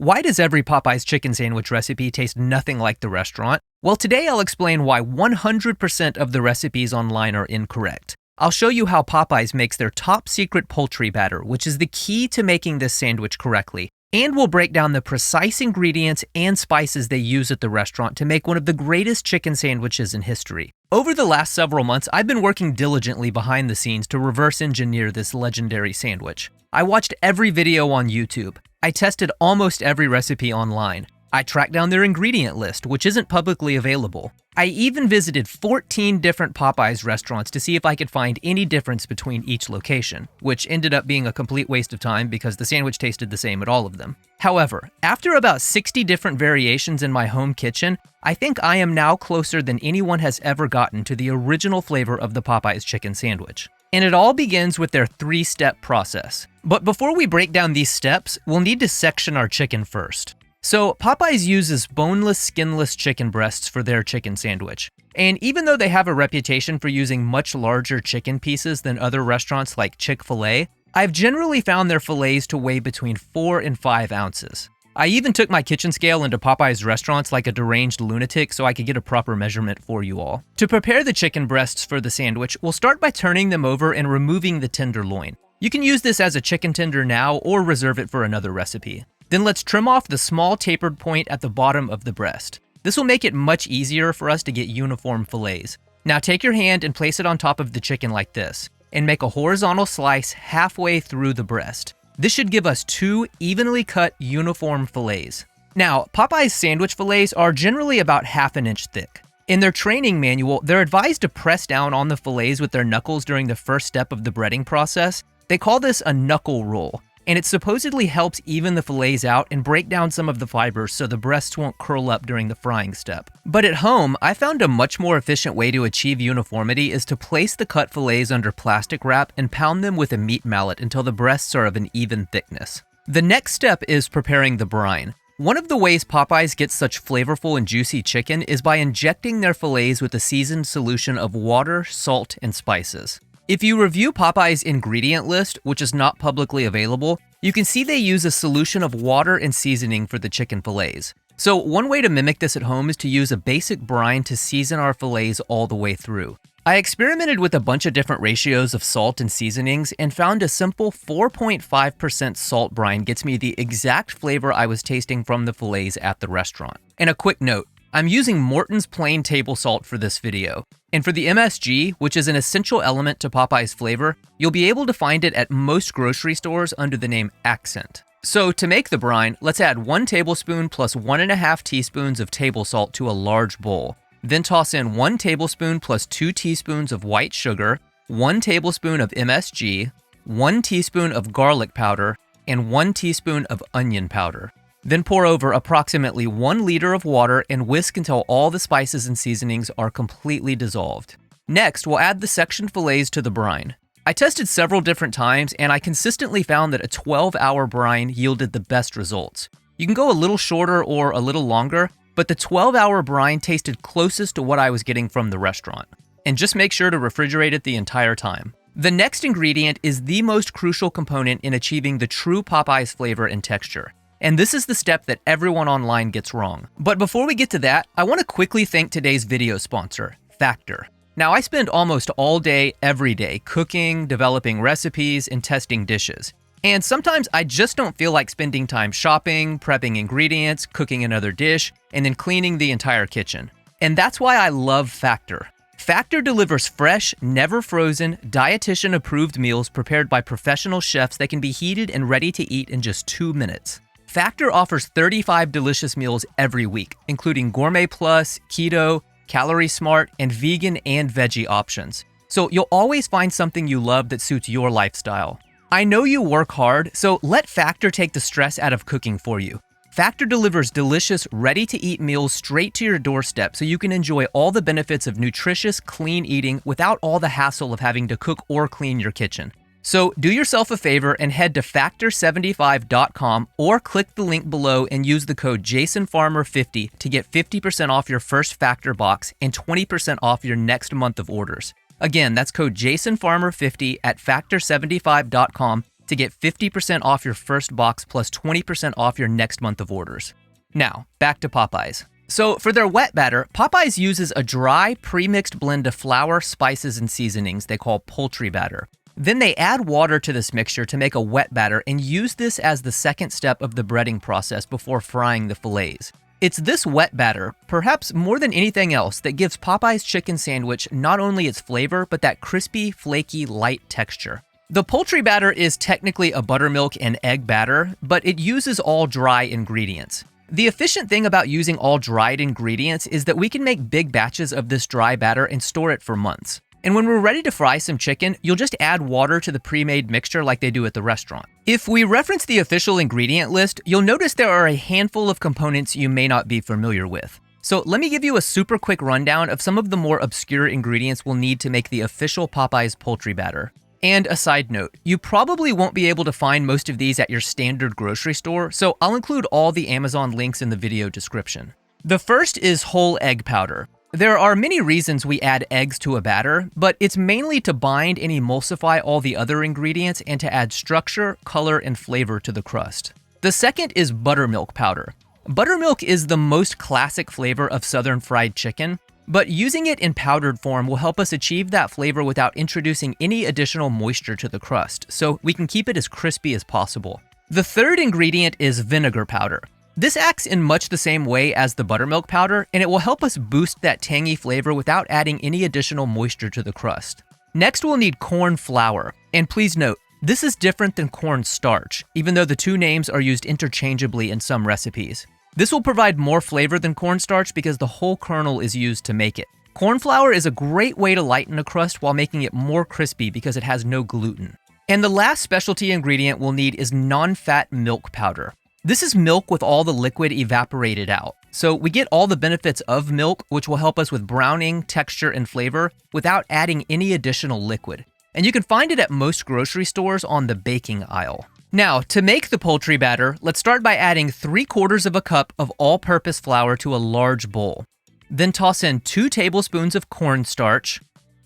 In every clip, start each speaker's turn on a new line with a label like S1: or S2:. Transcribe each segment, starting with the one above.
S1: Why does every Popeyes chicken sandwich recipe taste nothing like the restaurant? Well, today I'll explain why 100% of the recipes online are incorrect. I'll show you how Popeyes makes their top secret poultry batter, which is the key to making this sandwich correctly. And we'll break down the precise ingredients and spices they use at the restaurant to make one of the greatest chicken sandwiches in history. Over the last several months, I've been working diligently behind the scenes to reverse engineer this legendary sandwich. I watched every video on YouTube. I tested almost every recipe online. I tracked down their ingredient list, which isn't publicly available. I even visited 14 different Popeyes restaurants to see if I could find any difference between each location, which ended up being a complete waste of time because the sandwich tasted the same at all of them. However, after about 60 different variations in my home kitchen, I think I am now closer than anyone has ever gotten to the original flavor of the Popeyes chicken sandwich. And it all begins with their 3-step process. But before we break down these steps, we'll need to section our chicken first. So Popeyes uses boneless, skinless chicken breasts for their chicken sandwich. And even though they have a reputation for using much larger chicken pieces than other restaurants like Chick-fil-A, I've generally found their fillets to weigh between 4 and 5 ounces. I even took my kitchen scale into Popeyes restaurants like a deranged lunatic so I could get a proper measurement for you all. To prepare the chicken breasts for the sandwich, we'll start by turning them over and removing the tenderloin. You can use this as a chicken tender now or reserve it for another recipe. Then let's trim off the small tapered point at the bottom of the breast. This will make it much easier for us to get uniform fillets. Now take your hand and place it on top of the chicken like this, and make a horizontal slice halfway through the breast. This should give us 2 evenly cut uniform fillets. Now, Popeyes sandwich fillets are generally about ½ inch thick. In their training manual, they're advised to press down on the fillets with their knuckles during the first step of the breading process. They call this a knuckle roll, and it supposedly helps even the fillets out and break down some of the fibers so the breasts won't curl up during the frying step. But at home, I found a much more efficient way to achieve uniformity is to place the cut fillets under plastic wrap and pound them with a meat mallet until the breasts are of an even thickness. The next step is preparing the brine. One of the ways Popeyes gets such flavorful and juicy chicken is by injecting their fillets with a seasoned solution of water, salt, and spices. If you review Popeyes' ingredient list, which is not publicly available, you can see they use a solution of water and seasoning for the chicken fillets. So one way to mimic this at home is to use a basic brine to season our fillets all the way through. I experimented with a bunch of different ratios of salt and seasonings and found a simple 4.5% salt brine gets me the exact flavor I was tasting from the fillets at the restaurant. And a quick note, I'm using Morton's plain table salt for this video. And for the MSG, which is an essential element to Popeye's flavor, you'll be able to find it at most grocery stores under the name Accent. So to make the brine, let's add 1 tablespoon plus 1.5 teaspoons of table salt to a large bowl. Then toss in 1 tablespoon plus 2 teaspoons of white sugar, 1 tablespoon of MSG, 1 teaspoon of garlic powder, and 1 teaspoon of onion powder. Then pour over approximately 1 liter of water and whisk until all the spices and seasonings are completely dissolved. Next, we'll add the sectioned fillets to the brine. I tested several different times and I consistently found that a 12-hour brine yielded the best results. You can go a little shorter or a little longer, but the 12-hour brine tasted closest to what I was getting from the restaurant. And just make sure to refrigerate it the entire time. The next ingredient is the most crucial component in achieving the true Popeyes flavor and texture. And this is the step that everyone online gets wrong. But before we get to that, I want to quickly thank today's video sponsor, Factor. Now, I spend almost all day, every day, cooking, developing recipes, and testing dishes. And sometimes I just don't feel like spending time shopping, prepping ingredients, cooking another dish, and then cleaning the entire kitchen. And that's why I love Factor. Factor delivers fresh, never frozen, dietitian-approved meals prepared by professional chefs that can be heated and ready to eat in just 2 minutes. Factor offers 35 delicious meals every week, including Gourmet Plus, Keto, Calorie Smart, and vegan and veggie options. So you'll always find something you love that suits your lifestyle. I know you work hard, so let Factor take the stress out of cooking for you. Factor delivers delicious, ready-to-eat meals straight to your doorstep so you can enjoy all the benefits of nutritious, clean eating without all the hassle of having to cook or clean your kitchen. So do yourself a favor and head to factor75.com or click the link below and use the code JasonFarmer50 to get 50% off your first Factor box and 20% off your next month of orders. Again, that's code JasonFarmer50 at factor75.com to get 50% off your first box plus 20% off your next month of orders. Now, back to Popeyes. So for their wet batter, Popeyes uses a dry, pre-mixed blend of flour, spices, and seasonings they call poultry batter. Then they add water to this mixture to make a wet batter and use this as the second step of the breading process before frying the filets. It's this wet batter, perhaps more than anything else, that gives Popeye's chicken sandwich not only its flavor, but that crispy, flaky, light texture. The poultry batter is technically a buttermilk and egg batter, but it uses all dry ingredients. The efficient thing about using all dried ingredients is that we can make big batches of this dry batter and store it for months. And when we're ready to fry some chicken, you'll just add water to the pre-made mixture like they do at the restaurant. If we reference the official ingredient list, you'll notice there are a handful of components you may not be familiar with. So let me give you a super quick rundown of some of the more obscure ingredients we'll need to make the official Popeyes poultry batter. And a side note, you probably won't be able to find most of these at your standard grocery store, so I'll include all the Amazon links in the video description. The first is whole egg powder. There are many reasons we add eggs to a batter, but it's mainly to bind and emulsify all the other ingredients and to add structure, color, and flavor to the crust. The second is buttermilk powder. Buttermilk is the most classic flavor of Southern fried chicken, but using it in powdered form will help us achieve that flavor without introducing any additional moisture to the crust, so we can keep it as crispy as possible. The third ingredient is vinegar powder. This acts in much the same way as the buttermilk powder, and it will help us boost that tangy flavor without adding any additional moisture to the crust. Next, we'll need corn flour. And please note, this is different than corn starch, even though the two names are used interchangeably in some recipes. This will provide more flavor than cornstarch because the whole kernel is used to make it. Corn flour is a great way to lighten a crust while making it more crispy because it has no gluten. And the last specialty ingredient we'll need is non-fat milk powder. This is milk with all the liquid evaporated out. So we get all the benefits of milk, which will help us with browning, texture, and flavor without adding any additional liquid. And you can find it at most grocery stores on the baking aisle. Now, to make the poultry batter, let's start by adding 3/4 of a cup of all-purpose flour to a large bowl. Then toss in 2 tablespoons of cornstarch,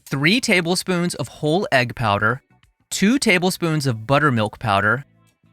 S1: 3 tablespoons of whole egg powder, 2 tablespoons of buttermilk powder,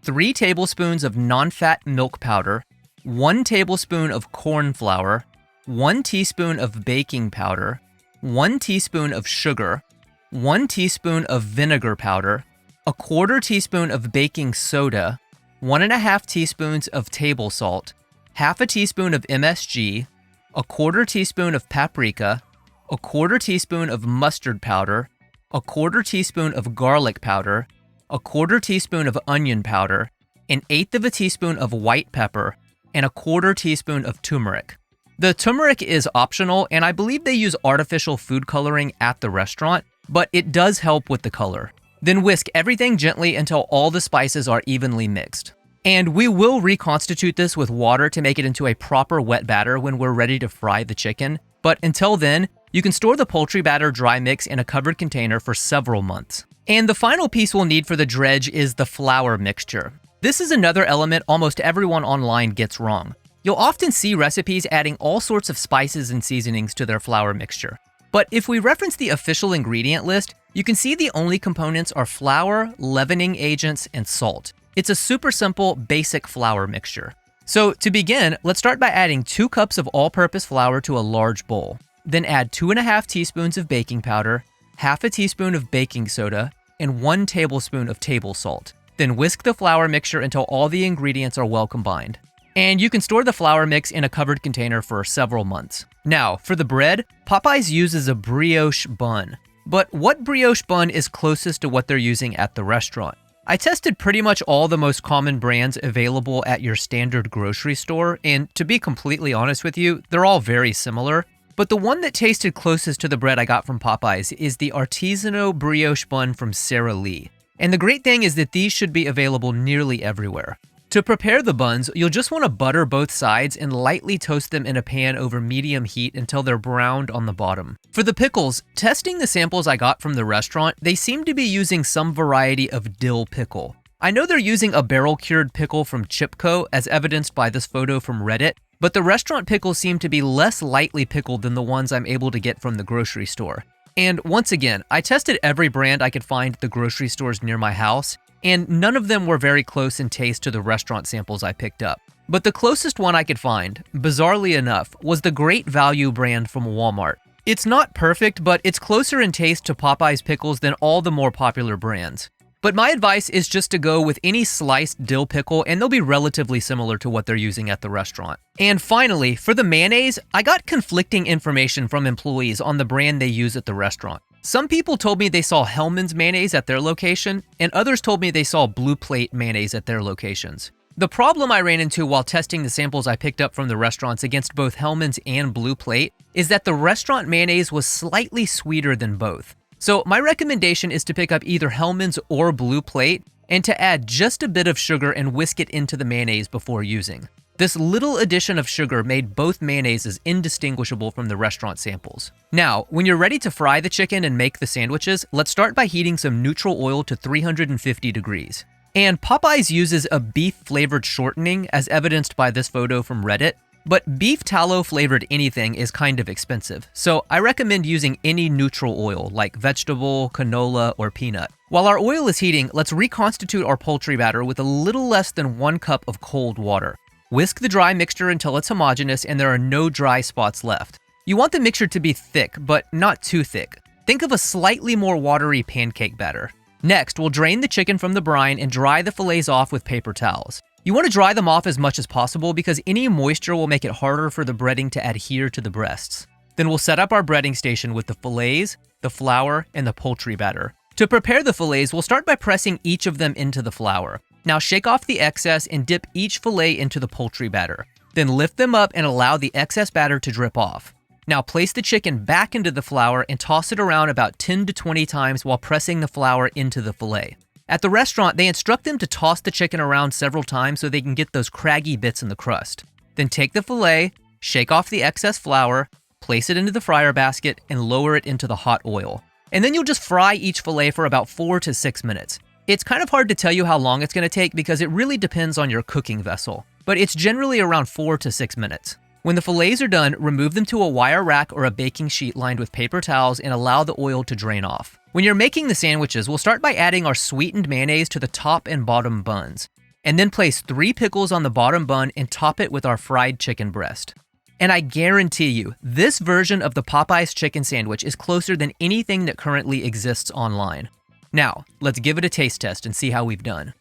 S1: 3 tablespoons of non-fat milk powder, 1 tablespoon of corn flour, 1 teaspoon of baking powder, 1 teaspoon of sugar, 1 teaspoon of vinegar powder, 1/4 teaspoon of baking soda, 1.5 teaspoons of table salt, 1/2 teaspoon of MSG, 1/4 teaspoon of paprika, 1/4 teaspoon of mustard powder, 1/4 teaspoon of garlic powder, 1/4 teaspoon of onion powder, 1/8 teaspoon of white pepper, and 1/4 teaspoon of turmeric. The turmeric is optional, and I believe they use artificial food coloring at the restaurant, but it does help with the color. Then whisk everything gently until all the spices are evenly mixed. And we will reconstitute this with water to make it into a proper wet batter when we're ready to fry the chicken. But until then, you can store the poultry batter dry mix in a covered container for several months. And the final piece we'll need for the dredge is the flour mixture. This is another element almost everyone online gets wrong. You'll often see recipes adding all sorts of spices and seasonings to their flour mixture. But if we reference the official ingredient list, you can see the only components are flour, leavening agents, and salt. It's a super simple, basic flour mixture. So to begin, let's start by adding 2 cups of all-purpose flour to a large bowl. Then add 2.5 teaspoons of baking powder, 1/2 teaspoon of baking soda, and 1 tablespoon of table salt. Then whisk the flour mixture until all the ingredients are well combined. And you can store the flour mix in a covered container for several months. Now, for the bread, Popeyes uses a brioche bun. But what brioche bun is closest to what they're using at the restaurant? I tested pretty much all the most common brands available at your standard grocery store, and to be completely honest with you, they're all very similar. But the one that tasted closest to the bread I got from Popeyes is the artisanal brioche bun from Sara Lee. And the great thing is that these should be available nearly everywhere. To prepare the buns, you'll just want to butter both sides and lightly toast them in a pan over medium heat until they're browned on the bottom. For the pickles, testing the samples I got from the restaurant, they seem to be using some variety of dill pickle. I know they're using a barrel-cured pickle from Chipco, as evidenced by this photo from Reddit, but the restaurant pickles seem to be less lightly pickled than the ones I'm able to get from the grocery store. And once again, I tested every brand I could find at the grocery stores near my house, and none of them were very close in taste to the restaurant samples I picked up. But the closest one I could find, bizarrely enough, was the Great Value brand from Walmart. It's not perfect, but it's closer in taste to Popeye's pickles than all the more popular brands. But my advice is just to go with any sliced dill pickle, and they'll be relatively similar to what they're using at the restaurant. And finally, for the mayonnaise, I got conflicting information from employees on the brand they use at the restaurant. Some people told me they saw Hellmann's mayonnaise at their location, and others told me they saw Blue Plate mayonnaise at their locations. The problem I ran into while testing the samples I picked up from the restaurants against both Hellmann's and Blue Plate is that the restaurant mayonnaise was slightly sweeter than both. So my recommendation is to pick up either Hellmann's or Blue Plate and to add just a bit of sugar and whisk it into the mayonnaise before using. This little addition of sugar made both mayonnaises indistinguishable from the restaurant samples. Now, when you're ready to fry the chicken and make the sandwiches, let's start by heating some neutral oil to 350 degrees. And Popeyes uses a beef-flavored shortening, as evidenced by this photo from Reddit. But beef tallow-flavored anything is kind of expensive, so I recommend using any neutral oil, like vegetable, canola, or peanut. While our oil is heating, let's reconstitute our poultry batter with a little less than 1 cup of cold water. Whisk the dry mixture until it's homogeneous and there are no dry spots left. You want the mixture to be thick, but not too thick. Think of a slightly more watery pancake batter. Next, we'll drain the chicken from the brine and dry the fillets off with paper towels. You want to dry them off as much as possible because any moisture will make it harder for the breading to adhere to the breasts. Then we'll set up our breading station with the fillets, the flour, and the poultry batter. To prepare the fillets, we'll start by pressing each of them into the flour. Now shake off the excess and dip each fillet into the poultry batter. Then lift them up and allow the excess batter to drip off. Now place the chicken back into the flour and toss it around about 10 to 20 times while pressing the flour into the fillet. At the restaurant, they instruct them to toss the chicken around several times so they can get those craggy bits in the crust. Then take the fillet, shake off the excess flour, place it into the fryer basket, and lower it into the hot oil. And then you'll just fry each fillet for about 4 to 6 minutes. It's kind of hard to tell you how long it's going to take because it really depends on your cooking vessel, but it's generally around 4 to 6 minutes. When the fillets are done, remove them to a wire rack or a baking sheet lined with paper towels and allow the oil to drain off. When you're making the sandwiches, we'll start by adding our sweetened mayonnaise to the top and bottom buns, and then place 3 pickles on the bottom bun and top it with our fried chicken breast. And I guarantee you, this version of the Popeyes chicken sandwich is closer than anything that currently exists online. Now, let's give it a taste test and see how we've done.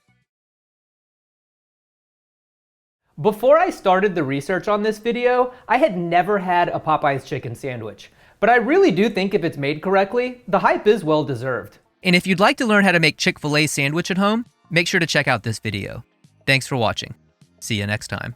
S1: Before I started the research on this video, I had never had a Popeyes chicken sandwich. But I really do think if it's made correctly, the hype is well deserved. And if you'd like to learn how to make Chick-fil-A sandwich at home, make sure to check out this video. Thanks for watching. See you next time.